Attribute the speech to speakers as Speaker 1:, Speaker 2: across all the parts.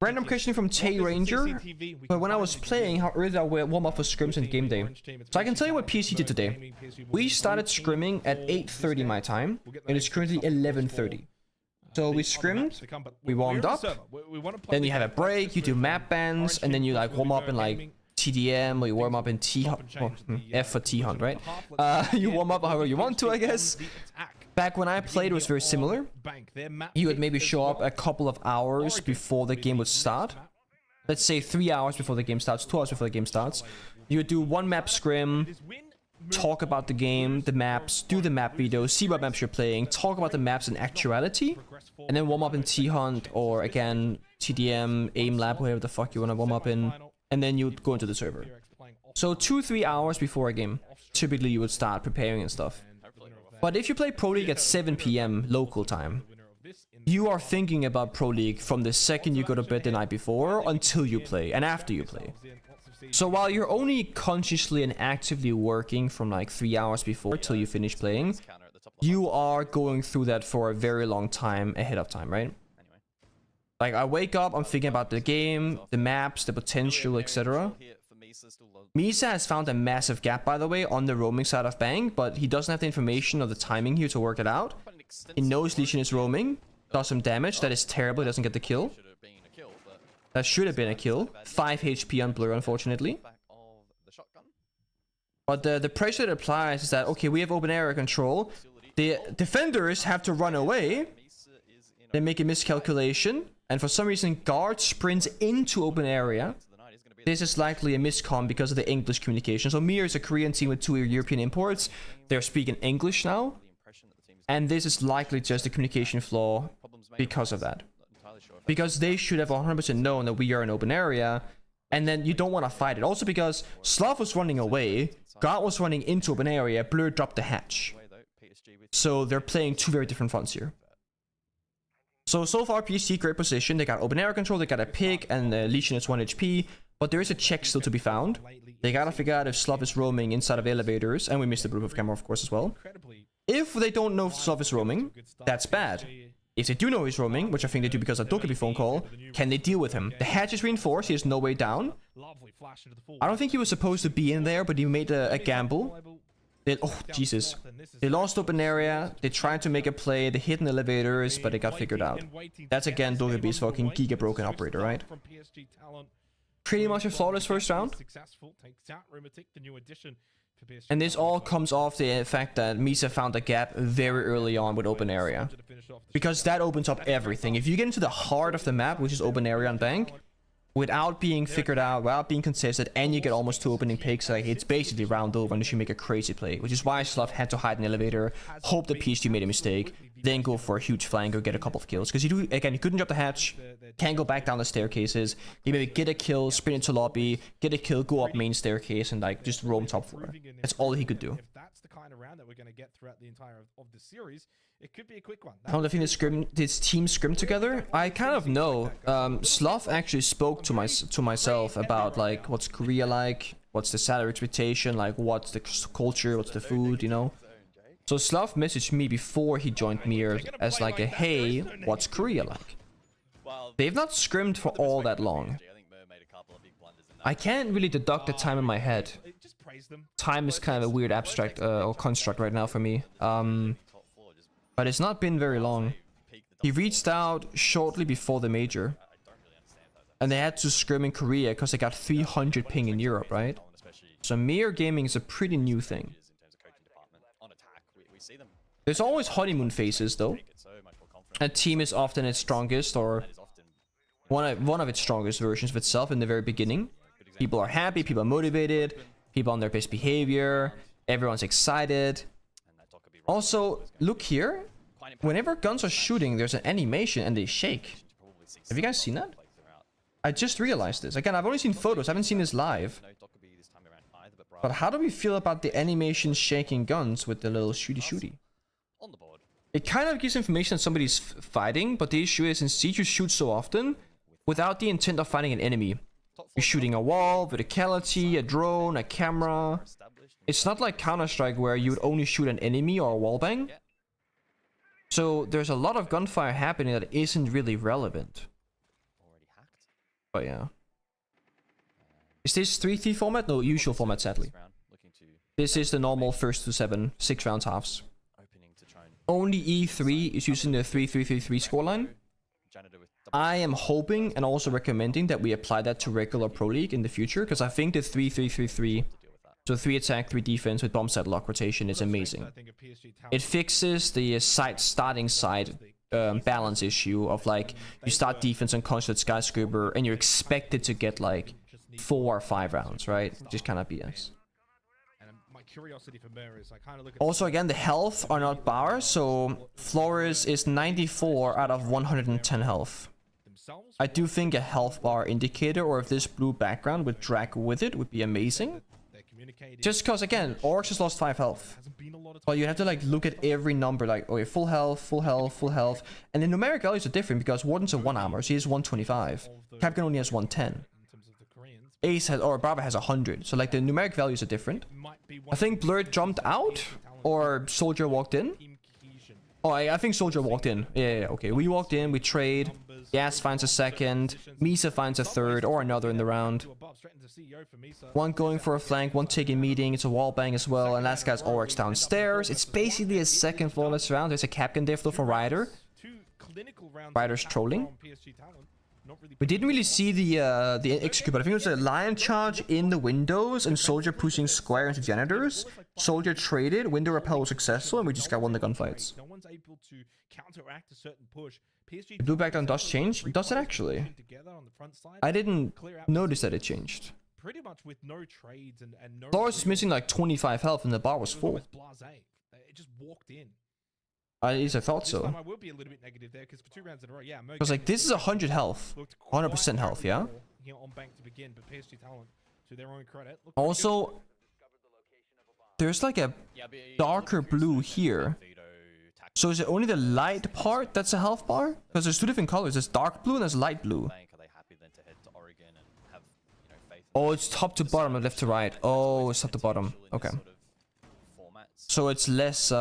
Speaker 1: Random question from Tay Ranger. But when I was playing, how early did I warm up for scrims and game day? So I can tell you what PSG did today. We started scrimming at 8:30 my time, and it's currently 11:30. So we scrimmed, we warmed up, then you have a break, you do map bans, and then you like warm up in like TDM, or you warm up in F for T-Hunt, right? You warm up however you want to, I guess. Back when I played, it was very similar. You would maybe show up a couple of hours before the game would start. Let's say 3 hours before the game starts, 2 hours before the game starts. You would do one map scrim, talk about the game, the maps, do the map videos, see what maps you're playing, talk about the maps in actuality, and then warm up in T-Hunt, or again, TDM, Aim Lab, whatever the fuck you want to warm up in, and then you'd go into the server. So 2-3 hours before a game, typically you would start preparing and stuff. But if you play Pro League at 7 PM local time, you are thinking about Pro League from the second you go to bed the night before until you play and after you play. So while you're only consciously and actively working from like 3 hours before till you finish playing, you are going through that for a very long time ahead of time, right? Like I wake up, I'm thinking about the game, the maps, the potential, etc. Misa has found a massive gap, by the way, on the roaming side of Bang, but he doesn't have the information or the timing here to work it out. He knows Legion is roaming, does some damage. That is terrible. He doesn't get the kill. That should have been a kill. 5 HP on Blur, unfortunately. But the pressure that applies is that, okay, we have open area control. The defenders have to run away. They make a miscalculation. And for some reason, guard sprints into open area. This is likely a miscom because of the English communication. So MIR is a Korean team with 2 European imports. They're speaking English now. And this is likely just a communication flaw because of that. Because they should have 100% known that we are in open area. And then you don't want to fight it. Also because Slav was running away. God was running into open area. Blur dropped the hatch. So they're playing 2 very different fronts here. So far PSG great position. They got open area control. They got a pick. And Legion is 1 HP. But there is a check still to be found. They gotta figure out if Slav is roaming inside of elevators. And we missed the proof of camera, of course, as well. If they don't know if Slav is roaming, that's bad. If they do know he's roaming, which I think they do because of Dokkaebi phone call, can they deal with him? The hatch is reinforced. He has no way down. I don't think he was supposed to be in there, but he made a gamble. Oh, Jesus. They lost open area. They tried to make a play. They hit in elevators, but it got figured out. That's again Dokkaebi's fucking giga broken operator, right? Pretty much a flawless first round. And this all comes off the fact that Misa found a gap very early on with open area. Because that opens up everything. If you get into the heart of the map, which is open area on Bank, without being figured out, without being contested, and you get almost 2 opening picks, like it's basically round over unless you make a crazy play. Which is why Slav had to hide in the elevator, hope the PSG made a mistake, then go for a huge flank or get a couple of kills. Because you couldn't jump the hatch, can't go back down the staircases. You maybe get a kill, sprint into lobby, get a kill, go up main staircase, and like just roam top floor. That's all he could do.
Speaker 2: If that's the kind of round that we're going to get throughout the entire of the series, it could be a quick one.
Speaker 1: How do you think this team scrim together? I kind of know. Slav actually spoke to myself about like what's Korea like, what's the salary expectation, like what's the culture, what's the food, you know. So Slav messaged me before he joined MIR as like a hey, what's Korea like? They've not scrimmed for all that long. I can't really deduct the time in my head. Time is kind of a weird abstract or construct right now for me. But it's not been very long. He reached out shortly before the major. And they had to scrim in Korea because they got 300 ping in Europe, right? So MIR gaming is a pretty new thing. There's always honeymoon phases though. A team is often its strongest or one of its strongest versions of itself in the very beginning. People are happy, people are motivated, people on their best behavior, everyone's excited. Also, look here. Whenever guns are shooting, there's an animation and they shake. Have you guys seen that? I just realized this. Again, I've only seen photos, I haven't seen this live. But how do we feel about the animation shaking guns with the little shooty? It kind of gives information that somebody's fighting, but the issue is in Siege you shoot so often without the intent of fighting an enemy. You're shooting a wall, verticality, a drone, a camera. It's not like Counter-Strike where you would only shoot an enemy or a wallbang. So there's a lot of gunfire happening that isn't really relevant. But yeah. Is this 3-3 format? No, usual format, sadly. This is the normal first to 7, 6 rounds halves. Only E3 is using the 3-3-3-3 scoreline. I am hoping and also recommending that we apply that to regular Pro League in the future, because I think the 3-3-3-3, so 3 attack, 3 defense with bomb set lock rotation is amazing. It fixes the starting side balance issue of like, you start defense on Consulate Skyscraper and you're expected to get like 4 or 5 rounds, right? Just kind of BS. Also, again, the health are not bars, so Flores is 94 out of 110 health. I do think a health bar indicator, or if this blue background would drag with it, would be amazing. Just because, again, Oryx has lost 5 health. But you have to like look at every number, like, okay, full health, full health, full health. And the numeric values are different because Warden's a 1 armor, so he has 125. Capcan only has 110. Ace has, or Brava has 100, so like the numeric values are different. I think Blurred jumped out, or Soldier walked in. Oh, I think Soldier walked in. Yeah, okay. We walked in, we trade. Yas finds a second, Misa finds a third, or another in the round. One going for a flank, one taking meeting, it's a wall bang as well, and last guy's Oryx downstairs. It's basically a second flawless round. There's a Capcan there for Ryder. Ryder's trolling. We didn't really see the execute, but I think it was a lion charge in the windows and Soldier pushing square into janitors. Soldier traded, window repel was successful, and we just got won the gunfights. The blue background does change? Does it actually? I didn't notice that it changed. Flores is missing like 25 health and the bar was full. At least I thought so. Because like this is 100 health, 100% health, yeah. Also, there's like a darker blue here. So is it only the light part that's a health bar? Because there's 2 different colors. There's dark blue and there's light blue. Oh, it's top to bottom, or left to right. Oh, it's top to bottom. Okay. So it's less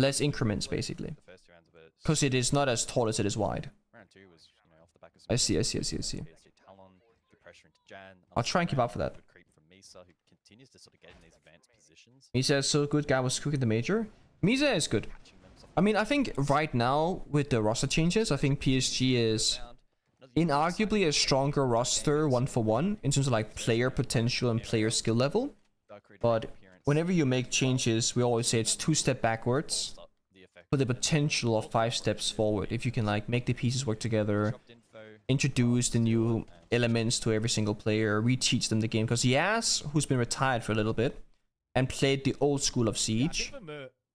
Speaker 1: less increments basically, because it is not as tall as it is wide. I see. I'll try and keep up for that. Misa is so good. Guy was cooking the major. Misa is good. I mean, I think right now with the roster changes, I think PSG is inarguably a stronger roster 1-for-1 in terms of like player potential and player skill level. But whenever you make changes, we always say it's 2 steps backwards for the potential of 5 steps forward. If you can like make the pieces work together, introduce the new elements to every single player, reteach them the game. Because Yas, who's been retired for a little bit and played the old school of Siege,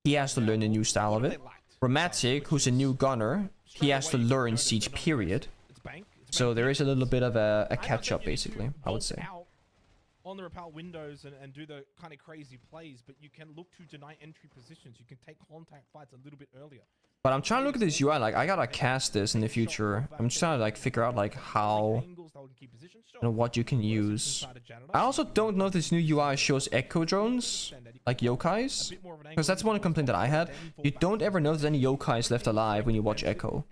Speaker 1: he has to learn the new style of it. Romantic, who's a new gunner, he has to learn Siege, period. So there is a little bit of a catch-up, basically, I would say.
Speaker 2: On the rappel windows and do the kind of crazy plays, but you can look to deny entry positions. You can take contact fights a little bit earlier.
Speaker 1: But I'm trying to look at this UI, like I gotta cast this in the future. I'm just trying to like figure out like how, what you can use. I also don't know if this new UI shows echo drones, like yokais, because that's one complaint that I had. You don't ever know there's any yokais left alive when you watch echo,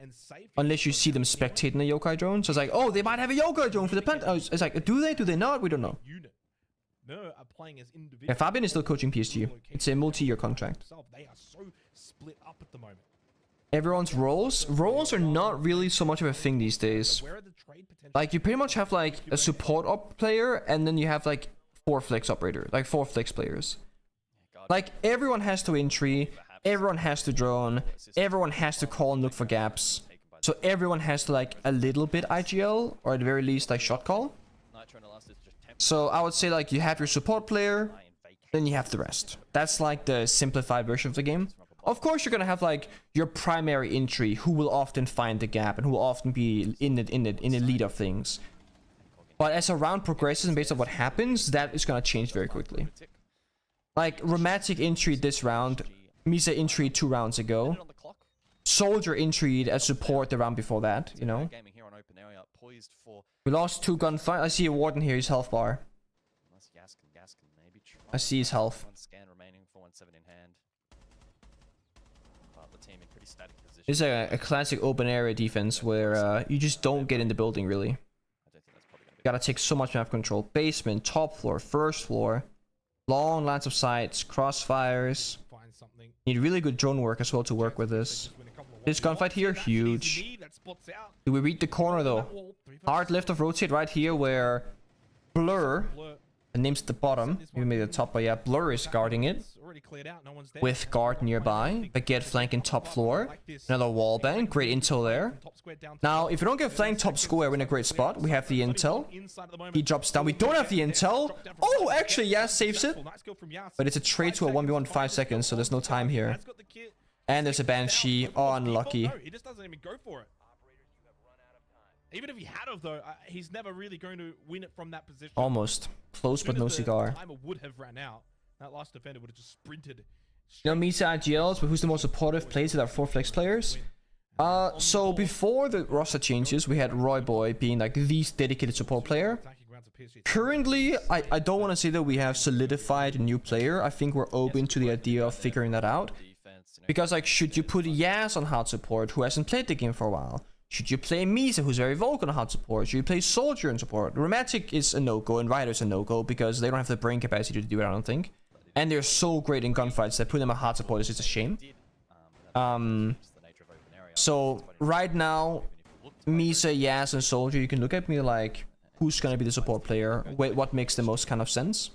Speaker 1: unless you see them spectating a yokai drone. So it's like, oh, they might have a yokai drone for the plant. It's like, do they not? We don't know. Yeah, Fabian is still coaching PSG. It's a multi-year contract.
Speaker 2: They are so split up at the moment.
Speaker 1: Everyone's roles are not really so much of a thing these days. Like you pretty much have like a support op player, and then you have like 4 flex operator, like 4 flex players. Like everyone has to entry, everyone has to drone, everyone has to call and look for gaps. So everyone has to like a little bit IGL, or at the very least like shot call. So I would say like you have your support player, then you have the rest. That's like the simplified version of the game. Of course, you're gonna have like your primary entry, who will often find the gap and who will often be in the lead of things. But as a round progresses and based on what happens, that is gonna change very quickly. Like Romantic entry this round, Misa entry 2 rounds ago, Soldier entry as support the round before that. You know, we lost 2 gunfights. I see a Warden here. His health bar. I see his health. It's a classic open area defense where you just don't get in the building really. Gotta take so much map control. Basement, top floor, first floor, long lines of sights, crossfires. Need really good drone work as well to work with this. This gunfight here, huge. Do we read the corner though? Hard left of rotate right here where Blur, the name's at the bottom, maybe made the top, but yeah, Blur is guarding it. With guard nearby, Baguette flanking top floor. Another wall bang, great intel there. Now, if we don't get flanked top square, we're in a great spot. We have the intel. He drops down. We don't have the intel. Oh, actually, yeah, saves it. But it's a trade to a 1v1 in 5 seconds, so there's no time here. And there's a Banshee. Oh, unlucky.
Speaker 2: He just doesn't even go for it. Even if he had of though, he's never really going to win it from that position.
Speaker 1: Almost. Close, but no cigar.
Speaker 2: Timer would have ran out. That last defender would have just sprinted.
Speaker 1: You know, Misa IGLs, but who's the most supportive plays with our 4 flex players? So before the roster changes, we had Roy Boy being like the least dedicated support player. Currently, I don't want to say that we have solidified a new player. I think we're open to the idea of figuring that out. Because like, should you put Yaz on hard support, who hasn't played the game for a while? Should you play Misa, who's very vocal on hard support? Should you play Soldier in support? Romantic is a no-go, and Rider's a no-go, because they don't have the brain capacity to do it, I don't think. And they're so great in gunfights that putting them on hard support is just a shame. So right now, Misa, Yaz, and Soldier, you can look at me like, who's gonna be the support player? Wait, what makes the most kind of sense?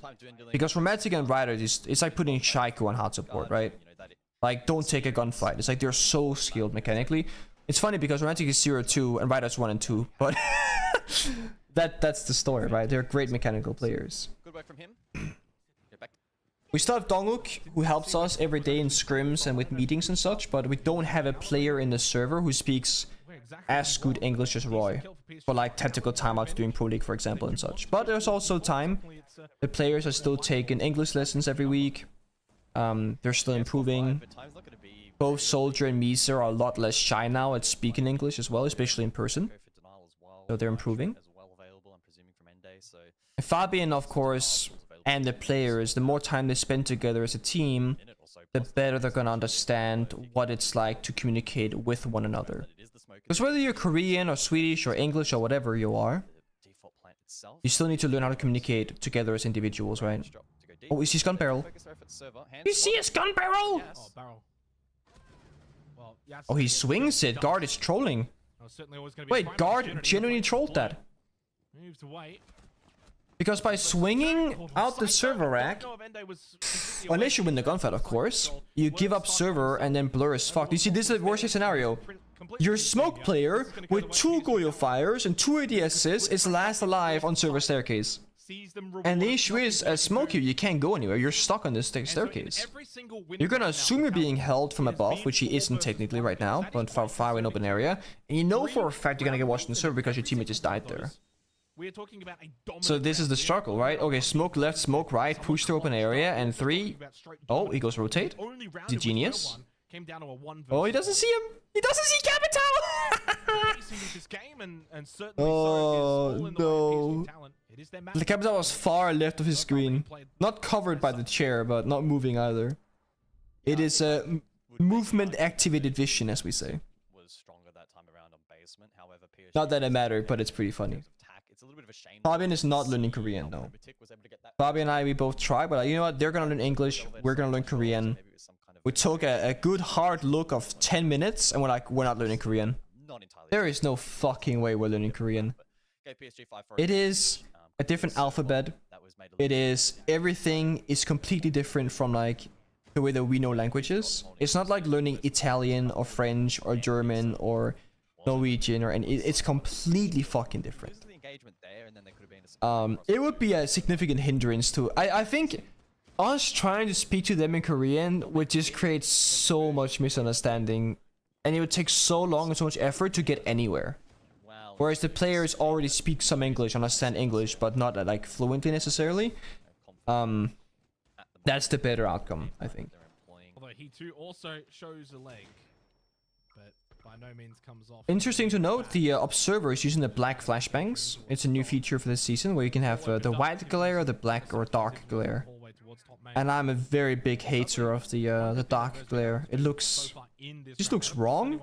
Speaker 1: Because Romantic and Rider, it's like putting Shaiku on hard support, right? Like, don't take a gunfight. It's like they're so skilled mechanically. It's funny because Romantic is 0-2 and Rider's 1 and 2, but that's the story, right? They're great mechanical players.
Speaker 3: Good work from him.
Speaker 1: We still have Donguk, who helps us every day in scrims and with meetings and such, but we don't have a player in the server who speaks as good English as Roy for like tactical timeouts doing Pro League, for example, and such. But there's also time. The players are still taking English lessons every week. They're still improving. Both Soldier and Misa are a lot less shy now at speaking English as well, especially in person. So they're improving. And Fabian, of course, and the players, the more time they spend together as a team, the better they're gonna understand what it's like to communicate with one another. Because whether you're Korean or Swedish or English or whatever you are, you still need to learn how to communicate together as individuals, right? Oh, you see his gun barrel? You see his gun barrel?
Speaker 2: Oh, barrel. Well, yeah,
Speaker 1: Oh, he swings it. Guard is trolling. Wait, Guard genuinely trolled that.
Speaker 2: Moves away.
Speaker 1: Because by swinging out the server rack, unless you win the gunfight, of course, you give up server and then Blur is fucked. You see, this is the worst case scenario. Your smoke player with 2 Goyo fires and 2 ADSs is last alive on server staircase. And the issue is, as Smokey, you can't go anywhere. You're stuck on this staircase. You're gonna assume you're being held from above, which he isn't technically right now, but far away in open area. And you know for a fact you're gonna get watched on the server because your teammate just died there. So this is the struggle, right? Okay, smoke left, smoke right, push to open area, and 3. Oh, he goes rotate. He's a genius. Oh, he doesn't see him. He doesn't see Capital. Oh no. The Capital was far left of his screen. Not covered by the chair, but not moving either. It is a movement activated vision, as we say. Not that it mattered, but it's pretty funny. Fabian is not learning Korean, no. Fabian and I, we both try, but you know what? They're gonna learn English, we're gonna learn Korean. We took a good hard look of 10 minutes, and we're like, we're not learning Korean. There is no fucking way we're learning Korean. It is a different alphabet. It is, everything is completely different from like the way that we know languages. It's not like learning Italian or French or German or Norwegian or any, it's completely fucking different. It would be a significant hindrance to, I think us trying to speak to them in Korean would just create so much misunderstanding, and it would take so long and so much effort to get anywhere. Whereas the players already speak some English, understand English, but not like fluently necessarily. That's the better outcome, I think.
Speaker 2: Although he too also shows a leg, but by no means comes off.
Speaker 1: Interesting to note, the observer is using the black flashbangs. It's a new feature for this season where you can have the white glare, the black or dark glare. And I'm a very big hater of the dark glare. It looks
Speaker 2: in this.
Speaker 1: This looks wrong.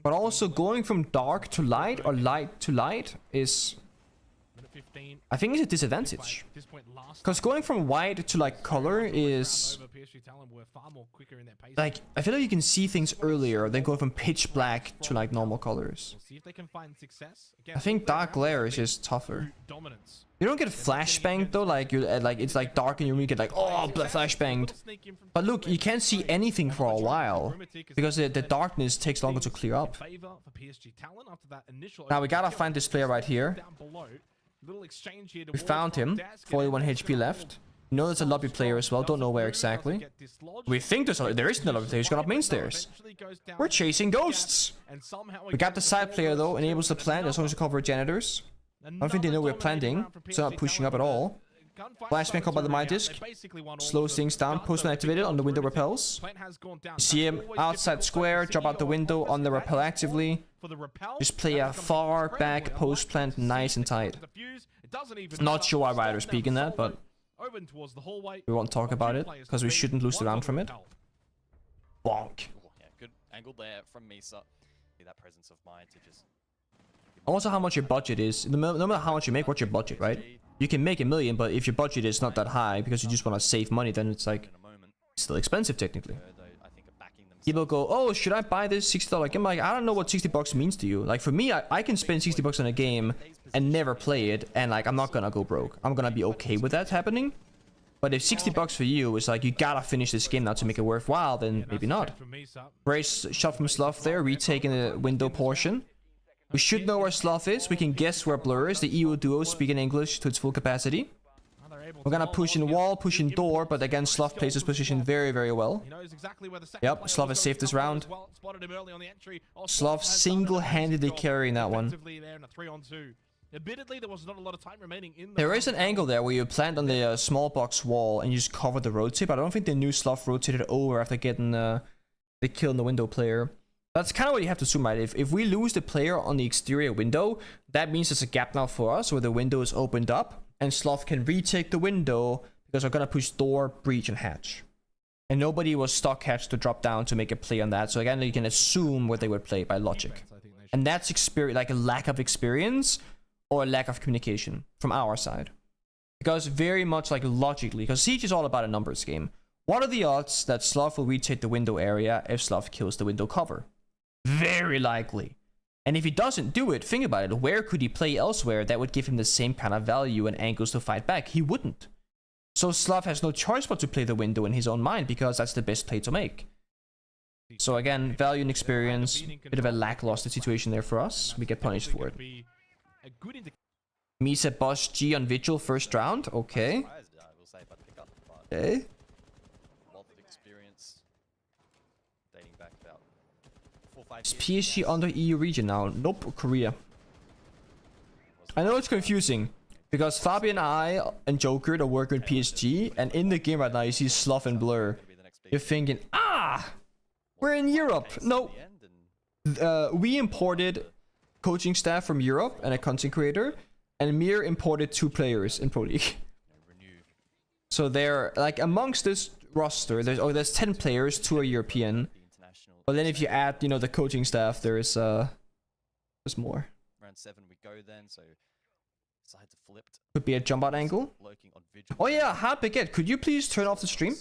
Speaker 1: But also going from dark to light or light to light is, I think, it's a disadvantage. Because going from white to like color is like, I feel like you can see things earlier than going from pitch black to like normal colors. I think dark glare is just tougher. You don't get flashbanged though, like you like it's like dark in your room, you get like, oh, flashbanged. But look, you can't see anything for a while because the darkness takes longer to clear up. Now we gotta find this player right here. We found him. 41 HP left. You know there's a lobby player as well. Don't know where exactly. We think there isn't a lobby player. He's gone up main stairs. We're chasing ghosts. We got the side player though. Enables the plant as long as you cover janitors. I don't think they know we're planting, so not pushing up at all. Flashbang caught by the mind disc. Slows things down. Postman activated on the window repels. You see him outside square. Jump out the window on the repel actively. Just play a far back post plant nice and tight. Not sure why Ryder's peeking that, but we won't talk about it because we shouldn't lose the round from it. Bonk.
Speaker 3: Yeah, good angle there from Misa. That presence of mind to just.
Speaker 1: Also, how much your budget is. No matter how much you make, what's your budget, right? You can make $1 million, but if your budget is not that high because you just want to save money, then it's like still expensive technically. People go, oh, should I buy this $60 game? Like, I don't know what $60 means to you. Like for me, I can spend $60 on a game and never play it, and like I'm not gonna go broke. I'm gonna be okay with that happening. But if $60 for you is like you gotta finish this game now to make it worthwhile, then maybe not. Brace shot from Slough there, retaking the window portion. We should know where Slough is. We can guess where Blur is. The EU duo speaking English to its full capacity. We're gonna push in wall, push in door, but again, Slough plays his position very, very well. Yep, Slough has saved this round. Slough single-handedly carrying that one. There is an angle there where you plant on the small box wall and you just cover the rotate, but I don't think they knew Slough rotated over after getting the kill in the window player. That's kind of what you have to assume, right? If we lose the player on the exterior window, that means there's a gap now for us where the window is opened up and Slough can retake the window because we're going to push door, breach, and hatch. And nobody was stock hatch to drop down to make a play on that. So again, you can assume what they would play by logic. And that's experience, like a lack of experience or a lack of communication from our side. Because very much like logically, because Siege is all about a numbers game. What are the odds that Slough will retake the window area if Slough kills the window cover? Very likely. And if he doesn't do it, think about it. Where could he play elsewhere that would give him the same kind of value and angles to fight back? He wouldn't. So Slough has no choice but to play the window in his own mind because that's the best play to make. So again, value and experience. Bit of a lackluster situation there for us. We get punished for it. Misa boss G on Vigil first round. Okay. Okay. Is PSG under EU region now? Nope, Korea. I know it's confusing because Fabian and Joker are working with PSG, and in the game right now you see Slough and Blur. You're thinking, ah, we're in Europe. No, we imported coaching staff from Europe and a content creator, and MIR imported 2 players in Pro League. So they're like amongst this roster. There's 10 players, 2 are European. But then if you add, you know, the coaching staff, there's more.
Speaker 3: Round 7 we go then, so side to flipped.
Speaker 1: Could be a jump out angle. Oh yeah, hard baguette. Could you please turn off the stream?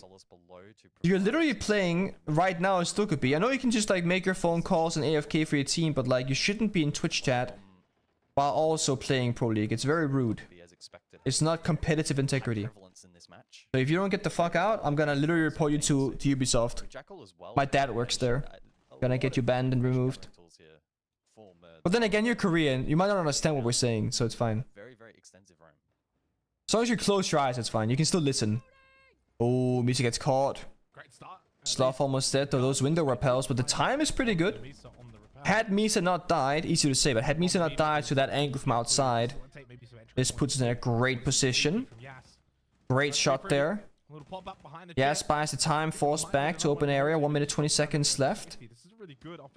Speaker 1: You're literally playing right now. It still could be. I know you can just like make your phone calls and AFK for your team, but like you shouldn't be in Twitch chat while also playing Pro League. It's very rude. It's not competitive integrity. So if you don't get the fuck out, I'm gonna literally report you to Ubisoft. My dad works there. Gonna get you banned and removed. But then again, you're Korean. You might not understand what we're saying, so it's fine. As long as you close your eyes, it's fine. You can still listen. Oh, Misa gets caught. Slough almost dead, though those window repels, but the time is pretty good. Had Misa not died, easy to say, but had Misa not died to that angle from outside, this puts us in a great position. Great shot there. Yas buys the time, forced back to open area, 1 minute 20 seconds left.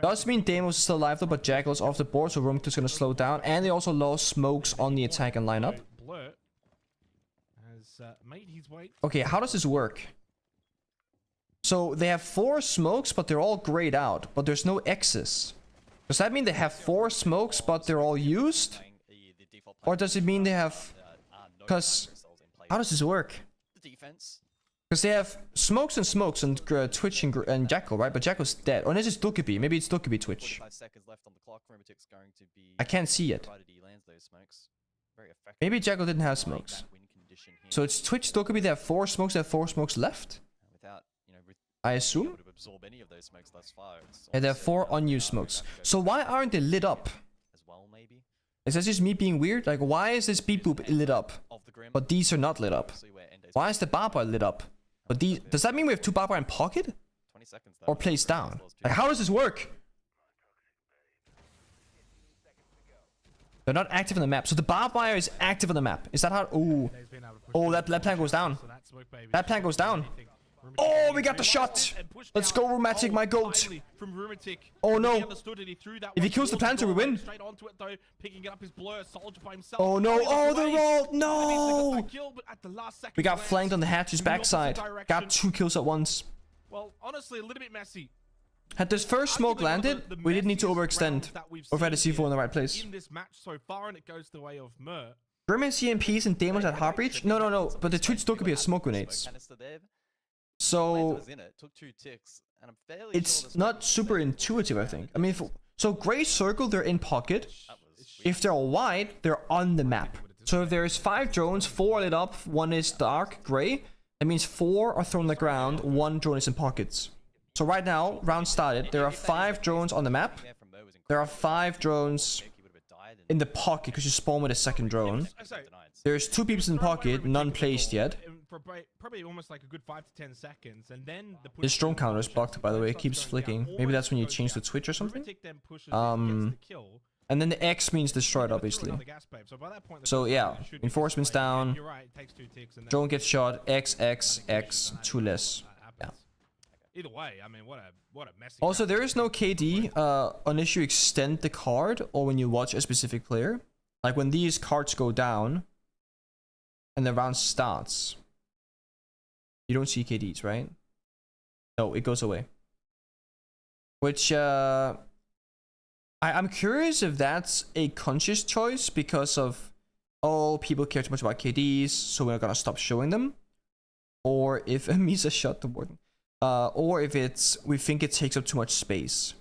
Speaker 1: Does mean Deimos is still alive though, but Jackal's off the board, so Rumkus gonna slow down. And they also lost smokes on the attack and lineup. Okay, how does this work? So they have 4 smokes, but they're all grayed out. But there's no X's. Does that mean they have 4 smokes, but they're all used? Or does it mean they have... Because... How does this work? Because they have smokes and Twitch and Jackal, right? But Jackal's dead. Or this is Dokkaebi. Maybe it's Dokkaebi Twitch. I can't see it. Maybe Jackal didn't have smokes. So it's Twitch, Dokkaebi, they have 4 smokes, they have 4 smokes left? I assume? Yeah, they have 4 unused smokes. So why aren't they lit up? Is that just me being weird? Like, why is this beep boop lit up, but these are not lit up? Why is the barbara lit up? But these... Does that mean we have 2 barbara in pocket? Or placed down? Like, how does this work? They're not active on the map. So the barbed wire is active on the map. Is that how... Ooh. Oh, that plan goes down. That plan goes down. Oh, we got the shot. Let's go, Rheumatic, my goat. Oh, no. If he kills the planter, we win. Oh, no. Oh, they're all... No. We got flanked on the Hatch's backside. Got 2 kills at once.
Speaker 2: Well, honestly, a little bit messy.
Speaker 1: Had this first smoke landed, we didn't need to overextend. Or if I had a C4 in the right place.
Speaker 2: In this match so far, and it goes the way of MIR.
Speaker 1: Grimace CMPs and Demons at Heartbreach? No. But the Twitch still could be a smoke grenades. So it's not super intuitive, I think. I mean, so gray circle, they're in pocket. If they're white, they're on the map. So if there's 5 drones, 4 lit up, 1 is dark gray. That means 4 are thrown on the ground, 1 drone is in pockets. So right now, round started, there are 5 drones on the map. There are 5 drones in the pocket because you spawn with a second drone. There's 2 people in pocket, none placed yet.
Speaker 2: Probably almost like a good 5 to 10 seconds, and then
Speaker 1: This drone counter is blocked, by the way. It keeps flicking. Maybe that's when you change the Twitch or something. And then the X means destroyed, obviously. So yeah, enforcement's down. Drone gets shot. X, 2 less. Yeah.
Speaker 2: Either way, I mean, what a messy.
Speaker 1: Also, there is no KD unless you extend the card or when you watch a specific player. Like when these cards go down and the round starts, you don't see KDs, right? No, it goes away. Which I'm curious if that's a conscious choice because of, oh, people care too much about KDs, so we're gonna stop showing them, or if Misa shot the warden. Or if it's, we think it takes up too much space.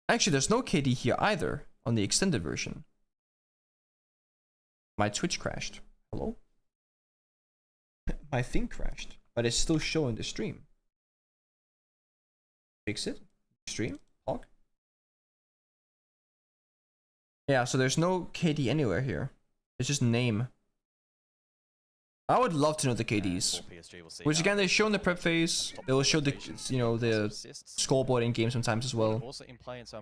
Speaker 1: Actually, there's no KD here either on the extended version. My Twitch crashed. Hello? My thing crashed, but it's still showing the stream. Fix it? Stream? Hog? Yeah, so there's no KD anywhere here. It's just name. I would love to know the KDs. Which again, they show in the prep phase. They will show the, you know, the scoreboard in game sometimes as well.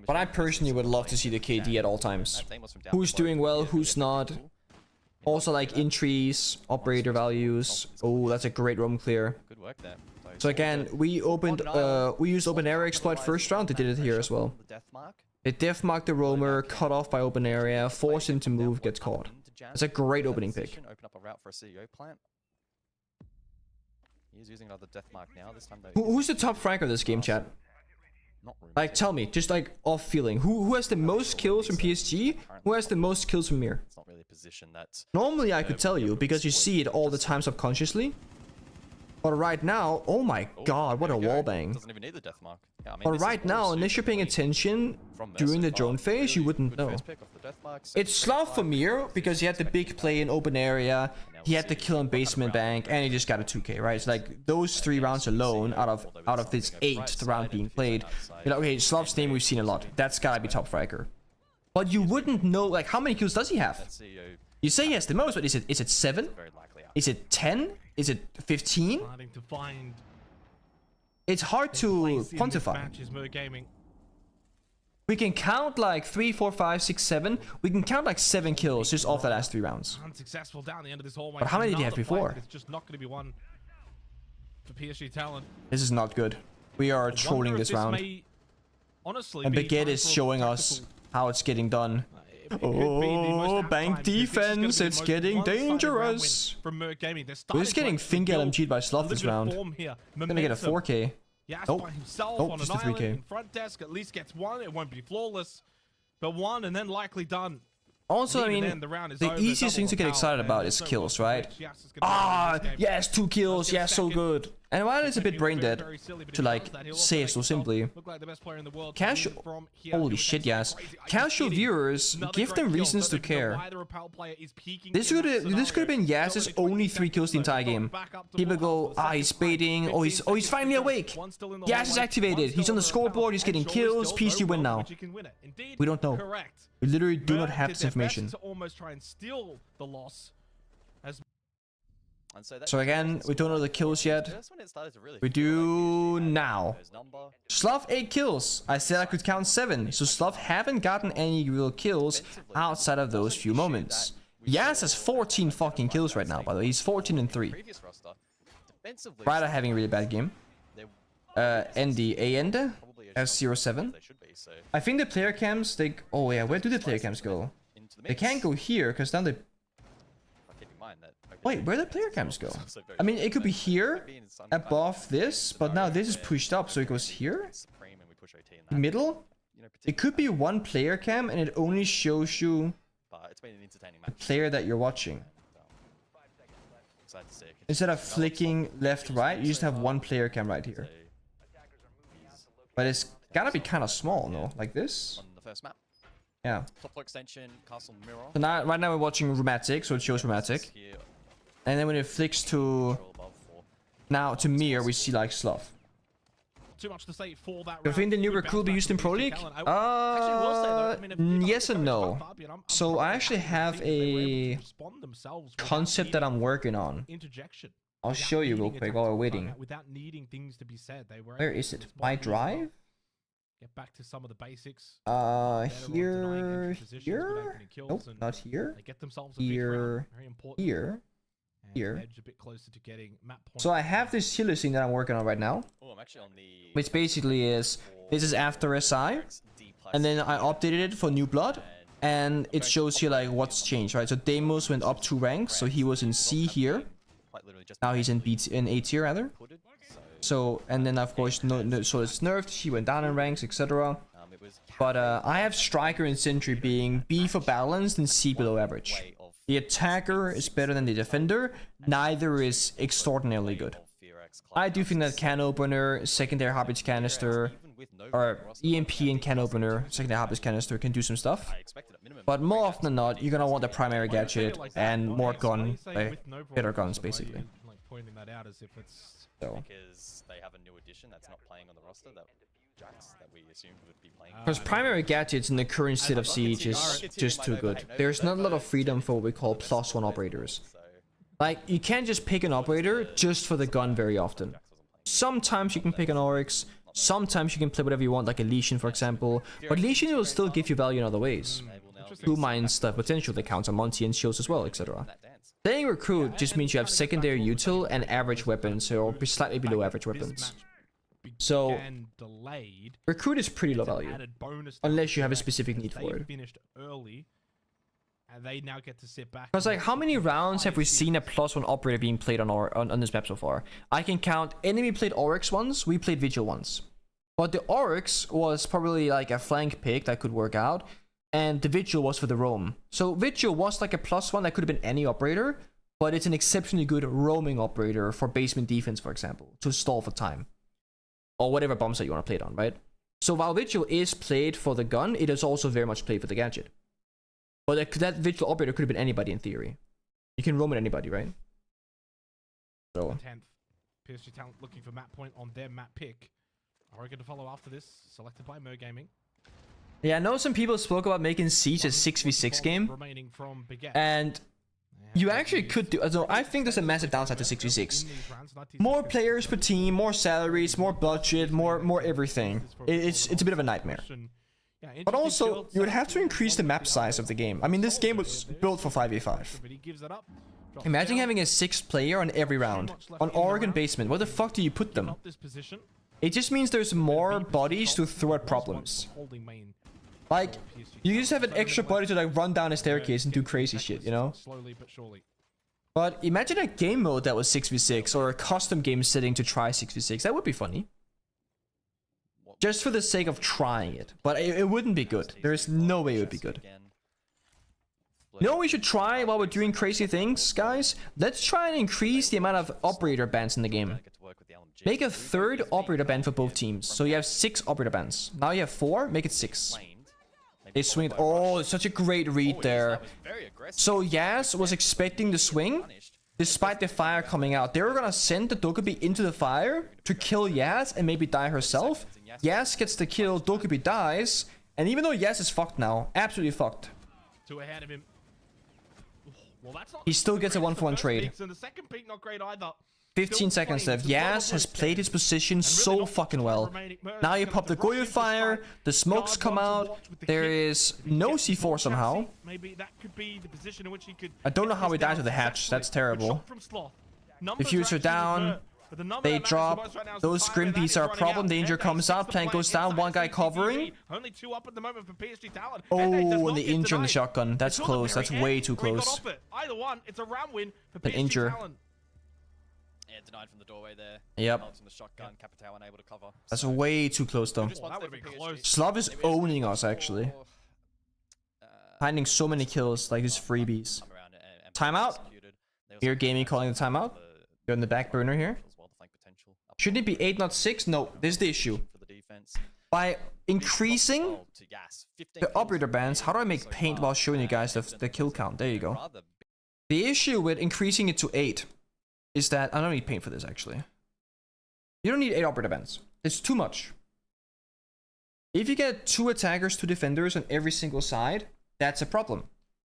Speaker 1: But I personally would love to see the KD at all times. Who's doing well, who's not. Also like entries, operator values. Oh, that's a great roam clear. So again, we used open area exploit first round. They did it here as well. They def marked the roamer, cut off by open area, force him to move, gets caught. It's a great opening pick.
Speaker 3: Open up a route for a CEO plant. He's using another death mark now. This time
Speaker 1: who's the top fragger of this game, chat? Like, tell me, just like off feeling. Who has the most kills from PSG? Who has the most kills from MIR?
Speaker 3: It's not really a position that
Speaker 1: normally I could tell you because you see it all the time subconsciously. But right now, oh my god, what a wallbang.
Speaker 3: Doesn't even need the death mark. Yeah, I mean,
Speaker 1: but right now, unless you're paying attention during the drone phase, you wouldn't know. It's slow for MIR because he had the big play in open area, he had the kill in basement bank, and he just got a 2k, right? So like those 3 rounds alone out of this 8th round being played, you know, okay, Slav's name we've seen a lot. That's gotta be top fragger. But you wouldn't know like how many kills does he have? You say he has the most, but is it 7? Is it 10? Is it 15? It's hard to quantify. We can count like 3, 4, 5, 6, 7. We can count like 7 kills just off the last 3 rounds. But how many did he have before?
Speaker 2: It's just not going to be one for PSG Talon.
Speaker 1: This is not good. We are trolling this round. And Baguette is showing us how it's getting done. Oh, bank defense, it's getting dangerous. We're just getting finger LMG'd by Sloth this round. Gonna get a 4k.
Speaker 2: Yas
Speaker 1: Nope.
Speaker 2: by himself
Speaker 1: Nope,
Speaker 2: on
Speaker 1: just
Speaker 2: an
Speaker 1: a 3K.
Speaker 2: island in front desk. At least gets one. It won't be flawless, but one and then likely done.
Speaker 1: Also, I
Speaker 2: Even
Speaker 1: mean,
Speaker 2: then, the round is
Speaker 1: the
Speaker 2: over.
Speaker 1: easiest thing
Speaker 2: Double
Speaker 1: to get
Speaker 2: power,
Speaker 1: excited
Speaker 2: and
Speaker 1: about
Speaker 2: there's
Speaker 1: is
Speaker 2: no
Speaker 1: kills,
Speaker 2: more
Speaker 1: right?
Speaker 2: switch. Yas is gonna win this game.
Speaker 1: Yes, 2 kills,
Speaker 2: Let's get
Speaker 1: yes, so
Speaker 2: second.
Speaker 1: good. And while it's a bit brain dead
Speaker 2: Very silly, but
Speaker 1: to
Speaker 2: if he
Speaker 1: like
Speaker 2: does that, he'll
Speaker 1: say
Speaker 2: also
Speaker 1: it so
Speaker 2: make himself
Speaker 1: simply,
Speaker 2: look like the best player in the world.
Speaker 1: casual,
Speaker 2: From here,
Speaker 1: holy
Speaker 2: doing
Speaker 1: shit,
Speaker 2: that so
Speaker 1: yes.
Speaker 2: crazy. Are you
Speaker 1: Casual
Speaker 2: kidding?
Speaker 1: viewers,
Speaker 2: Another
Speaker 1: give
Speaker 2: great
Speaker 1: them
Speaker 2: kill.
Speaker 1: reasons to
Speaker 2: Don't even know
Speaker 1: care.
Speaker 2: why the Repel player is peeking
Speaker 1: This
Speaker 2: in
Speaker 1: could
Speaker 2: that
Speaker 1: have been
Speaker 2: scenario.
Speaker 1: Yas's
Speaker 2: Still
Speaker 1: only
Speaker 2: only
Speaker 1: 3 kills the
Speaker 2: 20
Speaker 1: entire
Speaker 2: seconds,
Speaker 1: game.
Speaker 2: back up to
Speaker 1: People
Speaker 2: one
Speaker 1: go,
Speaker 2: after the
Speaker 1: he's
Speaker 2: second fight.
Speaker 1: baiting, oh he's
Speaker 2: 15
Speaker 1: finally
Speaker 2: seconds to
Speaker 1: awake.
Speaker 2: go. One still in the
Speaker 1: Yas is
Speaker 2: hallway,
Speaker 1: activated,
Speaker 2: one
Speaker 1: he's
Speaker 2: still
Speaker 1: on the
Speaker 2: in
Speaker 1: scoreboard, he's
Speaker 2: and
Speaker 1: getting
Speaker 2: Joel
Speaker 1: kills,
Speaker 2: still
Speaker 1: PSG
Speaker 2: no
Speaker 1: win
Speaker 2: one,
Speaker 1: now.
Speaker 2: which he can win it. Indeed,
Speaker 1: We don't know.
Speaker 2: correct.
Speaker 1: We literally do not
Speaker 2: Merc
Speaker 1: have
Speaker 2: did
Speaker 1: this
Speaker 2: their best
Speaker 1: information.
Speaker 2: to almost try and steal the loss. As
Speaker 3: And so, that
Speaker 1: So again, we don't know the kills yet.
Speaker 3: That's when it started to really
Speaker 1: We
Speaker 3: feel like
Speaker 1: do
Speaker 3: PSG had
Speaker 1: now.
Speaker 3: those number.
Speaker 1: Slav 8 kills. I said I could count 7. So Slav haven't gotten any real kills outside of those few moments. Yas has 14 fucking kills right now, by the way. He's 14 and 3.
Speaker 3: Previous roster, defensively,
Speaker 1: Ryder having a really bad game.
Speaker 3: they're
Speaker 1: ND Aende
Speaker 3: probably
Speaker 1: has 0-7.
Speaker 3: they should be, so
Speaker 1: I think the player cams, they... Oh yeah, where do the player cams go?
Speaker 3: into the
Speaker 1: They
Speaker 3: mix.
Speaker 1: can't go here, because now they...
Speaker 3: Keep in mind that, okay,
Speaker 1: Wait, where the player cams go?
Speaker 3: also very
Speaker 1: I mean, it could be
Speaker 3: different.
Speaker 1: here,
Speaker 3: Could be in some
Speaker 1: above this, but now this is pushed up, so it goes here?
Speaker 3: Supreme and we push OT in that.
Speaker 1: Middle?
Speaker 3: You know,
Speaker 1: It could be one player cam, and it only shows you
Speaker 3: but it's been an entertaining
Speaker 1: the
Speaker 3: match.
Speaker 1: player that you're watching.
Speaker 3: Excited to see it continue
Speaker 1: Instead
Speaker 3: to
Speaker 1: of
Speaker 3: develop.
Speaker 1: flicking left, right, you just have one player cam right
Speaker 3: So,
Speaker 1: here.
Speaker 3: he's
Speaker 1: But it's gotta be kind of small, no? Like this?
Speaker 3: on the first map.
Speaker 1: Yeah.
Speaker 3: Top floor extension, Castle Mirror.
Speaker 1: So now, right now we're watching Rheumatic, so it shows Rheumatic.
Speaker 3: Here,
Speaker 1: And then when it flicks to...
Speaker 3: control above for
Speaker 1: Now to MIR, we see like Slav.
Speaker 2: too much to say for that
Speaker 1: Do you think the new
Speaker 2: round.
Speaker 1: recruit will be used in Pro League?
Speaker 2: Actually, will say though, I mean, if
Speaker 1: Yes and no.
Speaker 2: Fabian, I'm
Speaker 1: So I
Speaker 2: probably
Speaker 1: actually
Speaker 2: happy to
Speaker 1: have
Speaker 2: see that they were able
Speaker 1: a
Speaker 2: to respond themselves without
Speaker 1: concept that
Speaker 2: needing
Speaker 1: I'm working on.
Speaker 2: interjection.
Speaker 1: I'll
Speaker 2: Without
Speaker 1: show you real
Speaker 2: needing a
Speaker 1: quick while we're
Speaker 2: tactical
Speaker 1: waiting.
Speaker 2: timeout, without needing things to be said, they were
Speaker 1: Where
Speaker 2: able
Speaker 1: is
Speaker 2: to
Speaker 1: it?
Speaker 2: respond
Speaker 1: My
Speaker 2: really well.
Speaker 1: drive?
Speaker 2: Get back to some of the basics. Better on denying
Speaker 1: Here,
Speaker 2: entry positions
Speaker 1: here?
Speaker 2: without getting kills,
Speaker 1: Nope,
Speaker 2: and
Speaker 1: not here.
Speaker 2: They get themselves a big round.
Speaker 1: Here,
Speaker 2: Very important.
Speaker 1: here.
Speaker 2: And
Speaker 1: here.
Speaker 2: edge a bit closer to getting map points.
Speaker 1: So I have this healer scene that I'm working on right now,
Speaker 3: Oh, I'm actually on the.
Speaker 1: which basically is, this is after SI, and then I updated it for New Blood, and it shows you like what's changed, right? So Deimos went up 2 ranks, so he was in C here, now he's in B in A tier rather. So, and then of course, so it's nerfed, he went down in ranks, etc. But I have Striker and Sentry being B for balanced and C below average. The attacker is better than the defender, neither is extraordinarily good. I do think that can opener, secondary harbage canister, or EMP and can opener, secondary harbage canister can do some stuff. But more often than not, you're gonna want the primary gadget and more gun, like better guns basically.
Speaker 2: Like pointing that out as if it's
Speaker 1: So,
Speaker 3: Because they have a new addition that's not playing on the roster, that Jax that we assumed would be playing.
Speaker 1: because primary gadgets in the current state of Siege is just too good. There's not a lot of freedom for what we call +1 operators. Like, you can't just pick an operator just for the gun very often. Sometimes you can pick an Oryx, sometimes you can play whatever you want, like a Lesion for example, but Lesion will still give you value in other ways. Who minds the potential that counts on Monty and shields as well, etc. Playing Recruit just means you have secondary util and average weapons, or slightly below average weapons. So,
Speaker 2: began delayed.
Speaker 1: Recruit is pretty low
Speaker 2: It's an
Speaker 1: value,
Speaker 2: added bonus
Speaker 1: unless you have a
Speaker 2: to
Speaker 1: specific
Speaker 2: Jax.
Speaker 1: need for
Speaker 2: They
Speaker 1: it.
Speaker 2: finished early, and they now get to sit back.
Speaker 1: Because like, how many rounds have we seen a
Speaker 2: plus?
Speaker 1: +1 operator being played on this map so far? I can count enemy played Oryx once, we played Vigil once. But the Oryx was probably like a flank pick that could work out, and the Vigil was for the roam. So Vigil was like a +1 that could have been any operator, but it's an exceptionally good roaming operator for basement defense, for example, to stall for time. Or whatever bombs that you want to play it on, right? So while Vigil is played for the gun, it is also very much played for the gadget. But that Vigil operator could have been anybody in theory. You can roam at anybody, right? So
Speaker 2: 10th. PSG Talon looking for map point on their map pick. Oregon to follow after this, selected by Mer Gaming.
Speaker 1: yeah, I know some people spoke about making Siege a 6v6 game,
Speaker 2: Remaining from Baguette.
Speaker 1: and you actually could do. So I think there's a massive downside to 6v6. More players per team, more salaries, more budget, more everything. It's a bit of a nightmare. But also, you would have to increase the map size of the game. I mean, this game was built for 5v5. Imagine having a 6th player on every round. On Oregon basement, where the fuck do you put them? It just means there's more bodies to throw at problems. Like, you just have an extra body to like run down a staircase and do crazy shit, you know?
Speaker 2: Slowly but surely.
Speaker 1: But imagine a game mode that was 6v6 or a custom game setting to try 6v6. That would be funny. just for the sake of trying it. But it wouldn't be good. There's no way it would be good. You know what we should try while we're doing crazy things, guys? Let's try and increase the amount of operator bans in the game. Make a third operator ban for both teams. So you have 6 operator bans. Now you have 4, make it 6. They swing it. Oh, it's such a great read there. So Yas was expecting the swing, despite the fire coming out. They were gonna send the Dokkaebi into the fire to kill Yas and maybe die herself. Yas gets the kill, Dokkaebi dies, and even though Yas is fucked now, absolutely fucked,
Speaker 2: Two ahead of him. Well, that's not
Speaker 1: he still gets a 1-for-1 trade.
Speaker 2: and the second peak not great either.
Speaker 1: 15 seconds left. Yas has played his position so fucking well. Now you pop the Goyo fire, the smokes come out, there is no C4 somehow.
Speaker 2: Maybe that could be the position in which he could.
Speaker 1: I don't know how he dies with the hatch, that's terrible. Diffuser down, they drop, those Scrimpies are a problem, danger comes out, plank goes down, one guy covering.
Speaker 2: Only 2 up at the moment for PSG Talon.
Speaker 1: Oh, and the injure on the shotgun, that's close, that's way too close.
Speaker 2: Either one, it's a round win for
Speaker 1: An
Speaker 2: PSG
Speaker 1: injure.
Speaker 2: Talon.
Speaker 3: Yeah, denied from the doorway there.
Speaker 1: Yep.
Speaker 3: From the shotgun, Capitao unable to cover.
Speaker 1: That's way too close though.
Speaker 2: Well, that would have been close.
Speaker 1: Slav is owning us actually. Finding so many kills, like his freebies. Timeout. Here Gaming calling the timeout. You're on the back burner here. Shouldn't it be 8 not 6? No, this is the issue. By increasing the operator bans, how do I make paint while showing you guys the kill count? There you go. The issue with increasing it to 8 is that I don't need paint for this actually. You don't need 8 operator bans. It's too much. If you get 2 attackers, 2 defenders on every single side, that's a problem.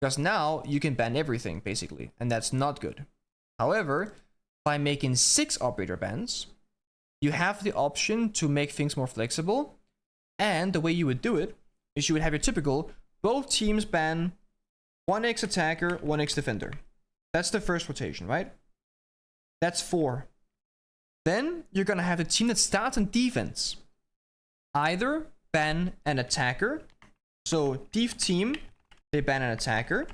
Speaker 1: Because now you can ban everything basically, and that's not good. However, by making 6 operator bans, you have the option to make things more flexible. And the way you would do it is you would have your typical both teams ban 1x attacker, 1x defender. That's the first rotation, right? That's 4. Then you're gonna have the team that starts on defense either ban an attacker. So def team, they ban an attacker.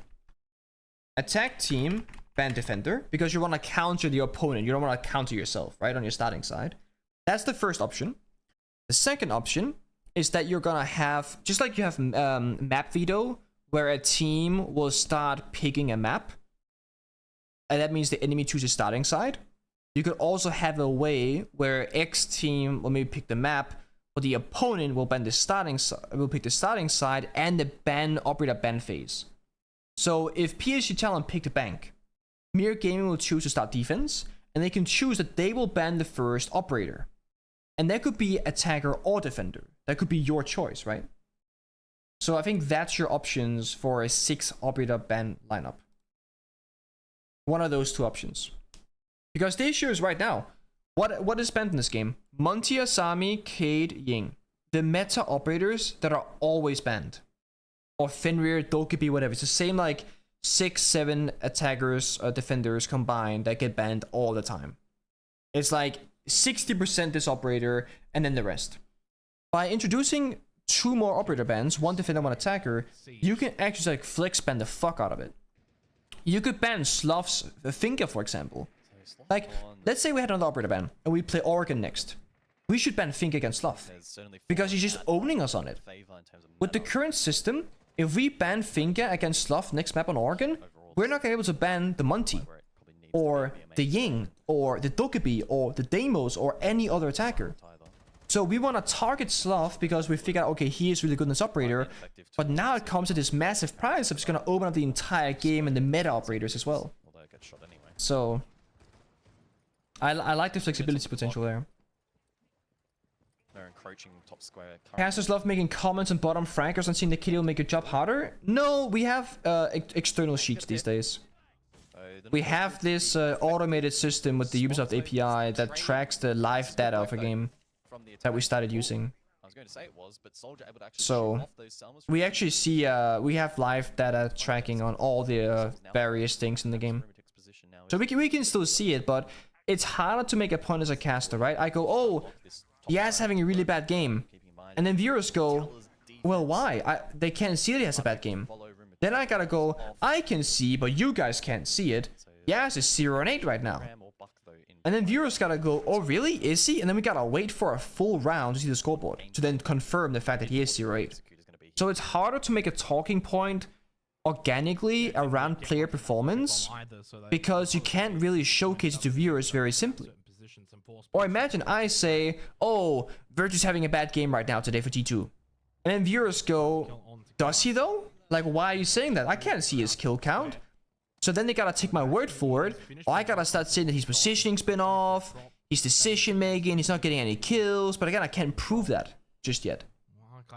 Speaker 1: Attack team, ban defender, because you want to counter the opponent. You don't want to counter yourself, right, on your starting side. That's the first option. The second option is that you're gonna have, just like you have map veto, where a team will start picking a map, and that means the enemy chooses starting side. You could also have a way where X team will maybe pick the map, but the opponent will ban the starting will pick the starting side and the ban operator ban phase. So if PSG Talon pick the bank, MIR Gaming will choose to start defense, and they can choose that they will ban the first operator. And that could be attacker or defender. That could be your choice, right? So I think that's your options for a 6 operator ban lineup. One of those 2 options. Because the issue is right now, what is banned in this game? Monty, Asami, Cade, Ying. The meta operators that are always banned. Or Fenrir, Dokkaebi, whatever. It's the same like 6, 7 attackers, defenders combined that get banned all the time. It's like 60% this operator and then the rest. By introducing 2 more operator bans, 1 defender, 1 attacker, you can actually like flex ban the fuck out of it. You could ban Slav's Finka, for example. Like, let's say we had another operator ban and we play Oregon next. We should ban Finka against Slav, because he's just owning us on it. With the current system, if we ban Finka against Slav next map on Oregon, we're not gonna be able to ban the Monty, or the Ying, or the Dokkaebi, or the Deimos, or any other attacker. So we want to target Slav because we figure out, okay, he is really good in this operator, but now it comes at this massive price of it's going to open up the entire game and the meta operators as well. So I like the flexibility potential there. Casters love making comments on bottom frankers and seeing the kitty will make your job harder. No, we have external sheets these days. We have this automated system with the Ubisoft API that tracks the live data of a game that we started using. So we actually see we have live data tracking on all the various things in the game. So we can still see it, but it's harder to make a point as a caster, right? I go, oh, Yas having a really bad game, and then viewers go, well, why? They can't see that he has a bad game. Then I gotta go, I can see, but you guys can't see it. Yas is 0-8 right now. And then viewers gotta go, oh really? Is he? And then we gotta wait for a full round to see the scoreboard to then confirm the fact that he is 0-8. So it's harder to make a talking point organically around player performance because you can't really showcase it to viewers very simply. Or imagine I say, oh, Virtue's having a bad game right now today for G2. And then viewers go, does he though? Like, why are you saying that? I can't see his kill count. So then they gotta take my word for it. Or I gotta start saying that his positioning's been off, his decision making, he's not getting any kills. But again, I can't prove that just yet.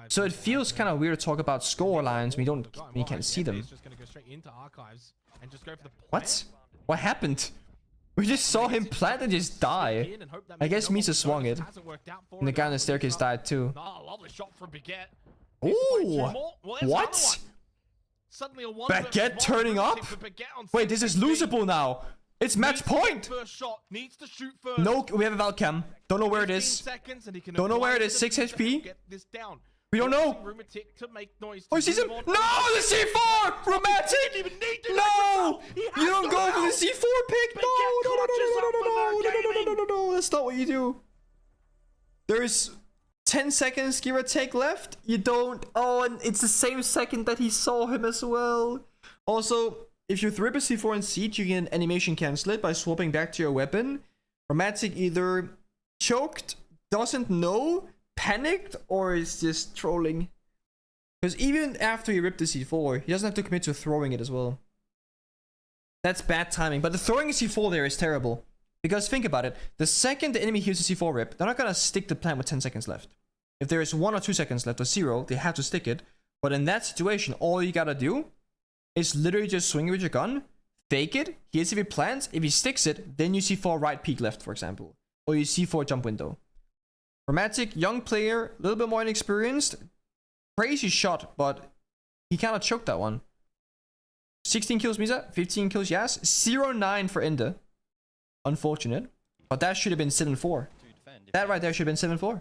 Speaker 1: So it feels kind of weird to talk about score lines when you can't see them. What? What happened? We just saw him plant and just die. I guess Misa swung it. And the guy on the staircase died too. Ooh! What? Baguette turning up? Wait, this is losable now. It's match point! No, we have a Valcam. Don't know where it is. Don't know where it is. 6 HP. We don't know. Oh, he sees him. No, the C4! Romantic! No! You don't go for the C4 pick! No! That's not what you do. There's 10 seconds, give or take, left. You don't. Oh, and it's the same second that he saw him as well. Also, if you rip a C4 in Siege, you can animation cancel it by swapping back to your weapon. Romantic either choked, doesn't know, panicked, or is just trolling. Because even after he ripped the C4, he doesn't have to commit to throwing it as well. That's bad timing. But the throwing a C4 there is terrible. Because think about it. The second the enemy hears a C4 rip, they're not going to stick the plant with 10 seconds left. If there is 1 or 2 seconds left or 0, they have to stick it. But in that situation, all you gotta do is literally just swing it with your gun, fake it, here's if he plants, if he sticks it, then you C4 right peek left, for example. Or you C4 jump window. Romantic, young player, a little bit more inexperienced. Crazy shot, but he kind of choked that one. 16 kills Misa, 15 kills Yas, 0-9 for Ender. Unfortunate. But that should have been 7-4. That right there should have been 7-4.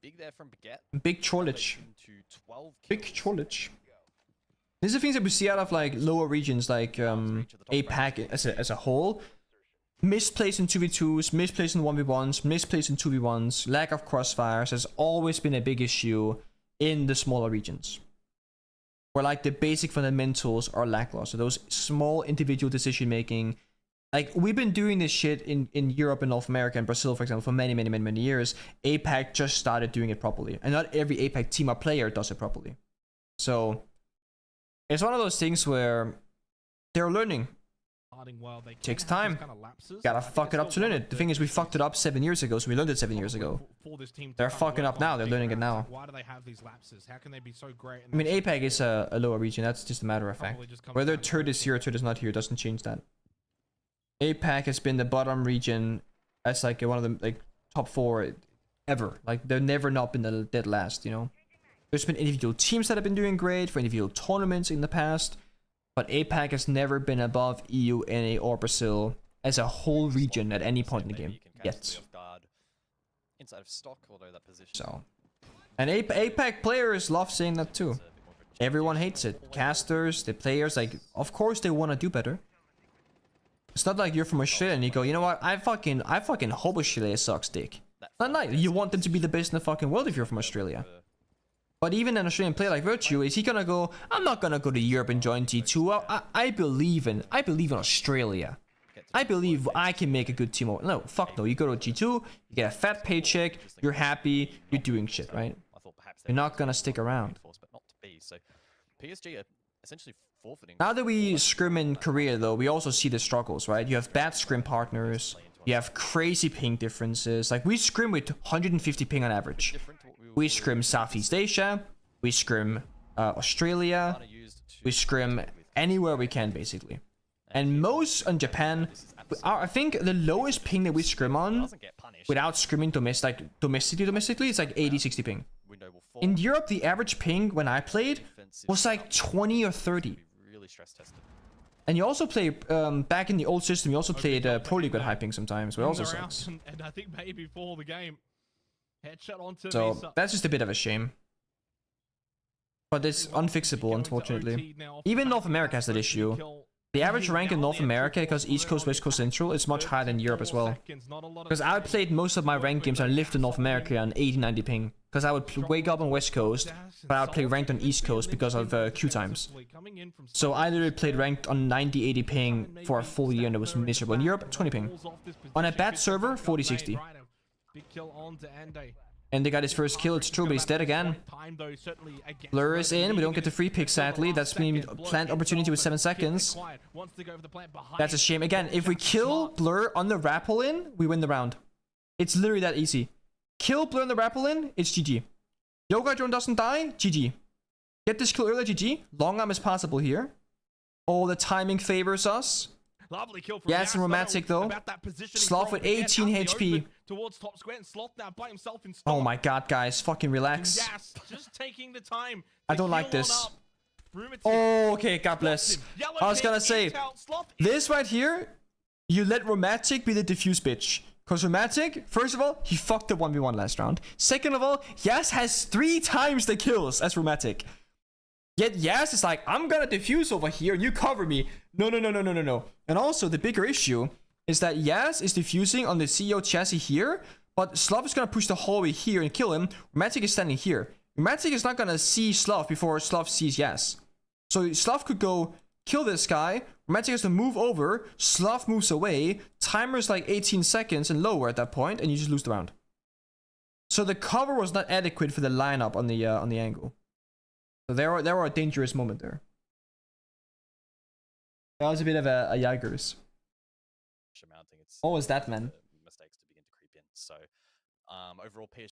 Speaker 3: Big there from Baguette.
Speaker 1: Big trollage. Big trollage. These are things that we see out of like lower regions like APAC as a whole. Misplaced in 2v2s, misplaced in 1v1s, misplaced in 2v1s, lack of crossfires has always been a big issue in the smaller regions. Where like the basic fundamentals are lackluster. Those small individual decision making. Like we've been doing this shit in Europe and North America and Brazil, for example, for many years. APAC just started doing it properly. And not every APAC team or player does it properly. So it's one of those things where they're learning. Takes time. Gotta fuck it up to learn it. The thing is, we fucked it up 7 years ago, so we learned it 7 years ago. They're fucking up now. They're learning it now.
Speaker 2: Why do they have these lapses? How can they be so great?
Speaker 1: I mean, APAC is a lower region. That's just a matter of fact. Whether turd is here or turd is not here doesn't change that. APAC has been the bottom region as like one of the like top 4 ever. Like they've never not been the dead last, you know. There's been individual teams that have been doing great for individual tournaments in the past, but APAC has never been above EU, NA, or Brazil as a whole region at any point in the game yet. So, and APAC players love saying that too. Everyone hates it. Casters, the players, like of course they want to do better. It's not like you're from Australia and you go, you know what, I fucking hope Australia sucks dick. Not like you want them to be the best in the fucking world if you're from Australia. But even an Australian player like Virtue, is he gonna go, I'm not gonna go to Europe and join G2. Well, I believe in Australia. I believe I can make a good team. No, fuck no. You go to G2, you get a fat paycheck, you're happy, you're doing shit, right? You're not gonna stick around. Now that we scrim in Korea, though, we also see the struggles, right? You have bad scrim partners, you have crazy ping differences. Like, we scrim with 150 ping on average. We scrim Southeast Asia, we scrim Australia, we scrim anywhere we can, basically. And most on Japan, I think the lowest ping that we scrim on, without scrimming domestically, it's like 80-60 ping. In Europe, the average ping when I played was like 20 or 30. And you also play, back in the old system, you also played Pro League with high ping sometimes, which also sucks.
Speaker 2: And I think maybe before the game, headshot onto
Speaker 1: so that's just a bit of a shame. But it's unfixable, unfortunately. Even North America has that issue. The average rank in North America, because East Coast, West Coast, Central, is much higher than Europe as well. Because I played most of my ranked games, I lived in North America on 80-90 ping. Because I would wake up on West Coast, but I would play ranked on East Coast because of queue times. So I literally played ranked on 90-80 ping for a full year and it was miserable. In Europe, 20 ping. On a bad server, 40-60. And they got his first kill, it's true, but he's dead again. Blur is in, we don't get the free pick sadly. That's been plant opportunity with 7 seconds. That's a shame. Again, if we kill Blur on the rappel in, we win the round. It's literally that easy. Kill Blur on the rappel in, it's GG. Yoga drone doesn't die, GG. Get this kill earlier, GG. Long arm is possible here. Oh, the timing favors us.
Speaker 2: Lovely kill from
Speaker 1: Yes, and romantic though. Sloth with 18 HP.
Speaker 2: Towards top square and Sloth now by himself in
Speaker 1: Oh my god, guys, fucking relax.
Speaker 2: Yes, just taking the time.
Speaker 1: I don't like this. Oh, okay, God bless. I was gonna say, this right here, you let Romantic be the diffuse bitch. Because Romantic, first of all, he fucked the 1v1 last round. Second of all, Yas has 3 times the kills as Romantic. Yet Yas is like, I'm gonna diffuse over here and you cover me. No. And also, the bigger issue is that Yas is diffusing on the CEO chassis here, but Slav is gonna push the hallway here and kill him. Romantic is standing here. Romantic is not gonna see Slav before Slav sees Yas. So Slav could go kill this guy. Romantic has to move over. Slav moves away. Timer is like 18 seconds and lower at that point, and you just lose the round. So the cover was not adequate for the lineup on the angle. So there were a dangerous moment there. That was a bit of a Jaegers. Oh, is that man?
Speaker 3: Mistakes to begin to creep in. So overall, PSG